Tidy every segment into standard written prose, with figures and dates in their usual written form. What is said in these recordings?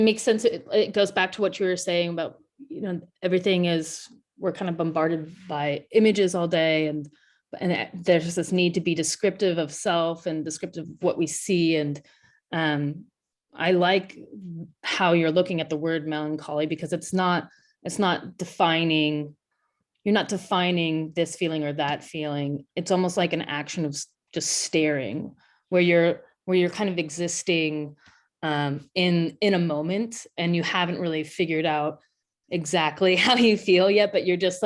It makes sense. It goes back to what you were saying about, everything is, we're kind of bombarded by images all day, and there's this need to be descriptive of self and descriptive of what we see. And I like how you're looking at the word melancholy, because it's not defining, you're not defining this feeling or that feeling. It's almost like an action of just staring, where you're kind of existing in a moment, and you haven't really figured out exactly how you feel yet, but you're just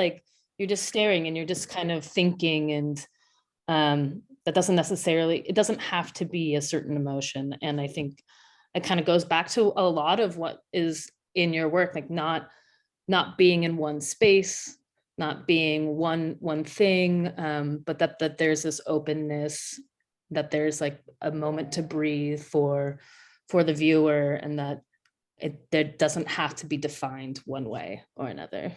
staring, and you're just kind of thinking. And that doesn't necessarily, it doesn't have to be a certain emotion. And I think it kind of goes back to a lot of what is in your work, like not being in one space, not being one thing, but that there's this openness, that there's like a moment to breathe for the viewer, and that there doesn't have to be defined one way or another.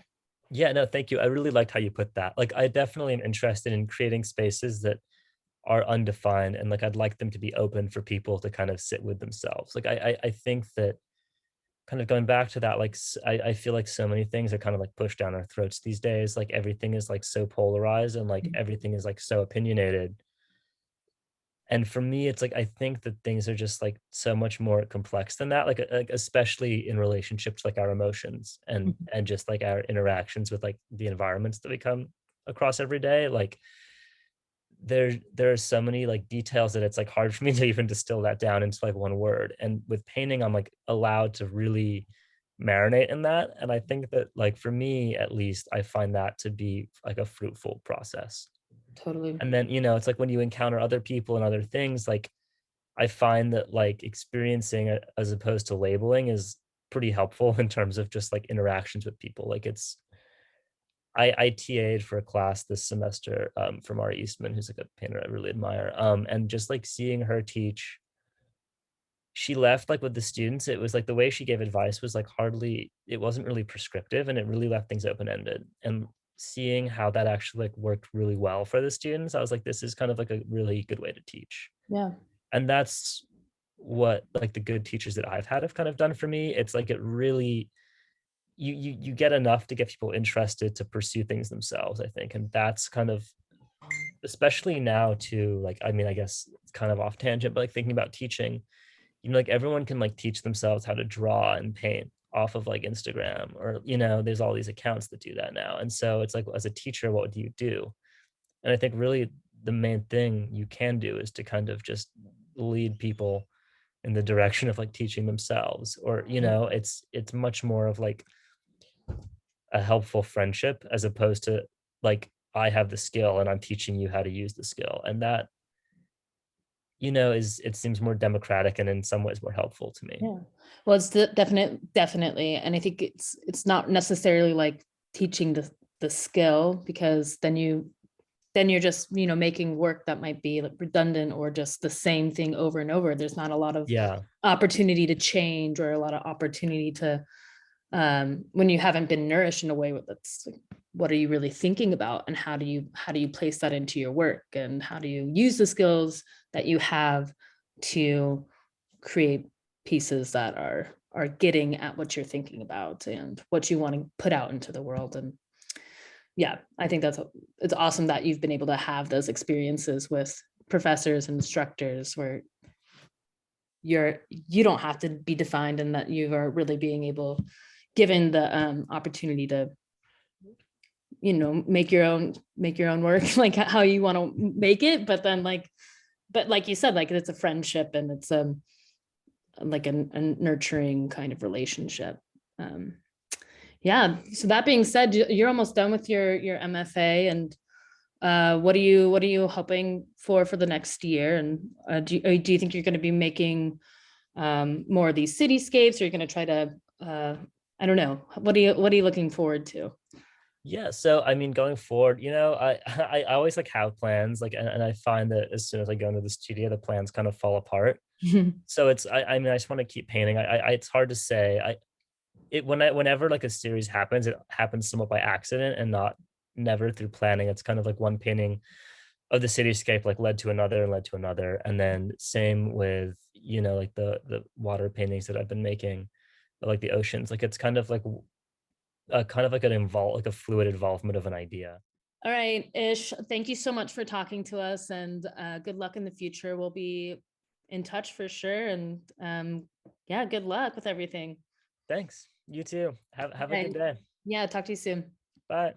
Yeah, no, thank you. I really liked how you put that. Like, I definitely am interested in creating spaces that are undefined, and like I'd like them to be open for people to kind of sit with themselves. Like I think that kind of going back to that, like I feel like so many things are kind of like pushed down our throats these days. Like everything is like so polarized, and like everything is like so opinionated. And for me, it's like I think that things are just like so much more complex than that. Like especially in relationships, like our emotions and just like our interactions with like the environments that we come across every day. Like there are so many like details that it's like hard for me to even distill that down into like one word. And with painting, I'm like allowed to really marinate in that. And I think that like for me at least, I find that to be like a fruitful process. Totally. And then, it's like when you encounter other people and other things, like I find that like experiencing it as opposed to labeling is pretty helpful in terms of just like interactions with people. Like I TA'd for a class this semester from Ari Eastman, who's like a painter I really admire. And just like seeing her teach, she left like with the students, it was like the way she gave advice was like hardly, it wasn't really prescriptive, and it really left things open-ended. And seeing how that actually like worked really well for the students, I was like, this is kind of like a really good way to teach. Yeah. And that's what like the good teachers that I've had have kind of done for me. It's like it really, you get enough to get people interested to pursue things themselves, I think. And that's kind of, especially now too, like I mean, I guess it's kind of off tangent, but like thinking about teaching, like everyone can like teach themselves how to draw and paint off of like Instagram, or there's all these accounts that do that now. And so it's like, as a teacher, what do you do? And I think really the main thing you can do is to kind of just lead people in the direction of like teaching themselves, or it's much more of like a helpful friendship, as opposed to like I have the skill and I'm teaching you how to use the skill. And that, is, it seems more democratic and in some ways more helpful to me. Yeah. Well, it's definitely. And I think it's not necessarily like teaching the skill, because then you're just, making work that might be like redundant or just the same thing over and over. There's not a lot of Yeah. opportunity to change, or a lot of opportunity to, when you haven't been nourished in a way that's like, what are you really thinking about, and how do you place that into your work, and how do you use the skills that you have to create pieces that are getting at what you're thinking about and what you want to put out into the world. And yeah, I think it's awesome that you've been able to have those experiences with professors and instructors, where you don't have to be defined, and that you are really being able, given the opportunity to, make your own work like how you want to make it. But then but like you said, like it's a friendship, and it's like a nurturing kind of relationship. um yeah, so that being said, you're almost done with your MFA. And what are you hoping for the next year? And do you think you're going to be making more of these cityscapes, or you're going to try to, I don't know, what are you looking forward to? Yeah, so I mean, going forward, I always like have plans, like, and I find that as soon as I go into the studio, the plans kind of fall apart. So I mean, I just want to keep painting. It's hard to say. Whenever like a series happens, it happens somewhat by accident and not never through planning. It's kind of like one painting of the cityscape like led to another and led to another, and then same with like the water paintings that I've been making. like the oceans. Like it's kind of like kind of like an like a fluid involvement of an idea. All right, Ish, thank you so much for talking to us, and good luck in the future. We'll be in touch for sure. And yeah, good luck with everything. Thanks. You too. Have a good And day. yeah, talk to you soon. Bye.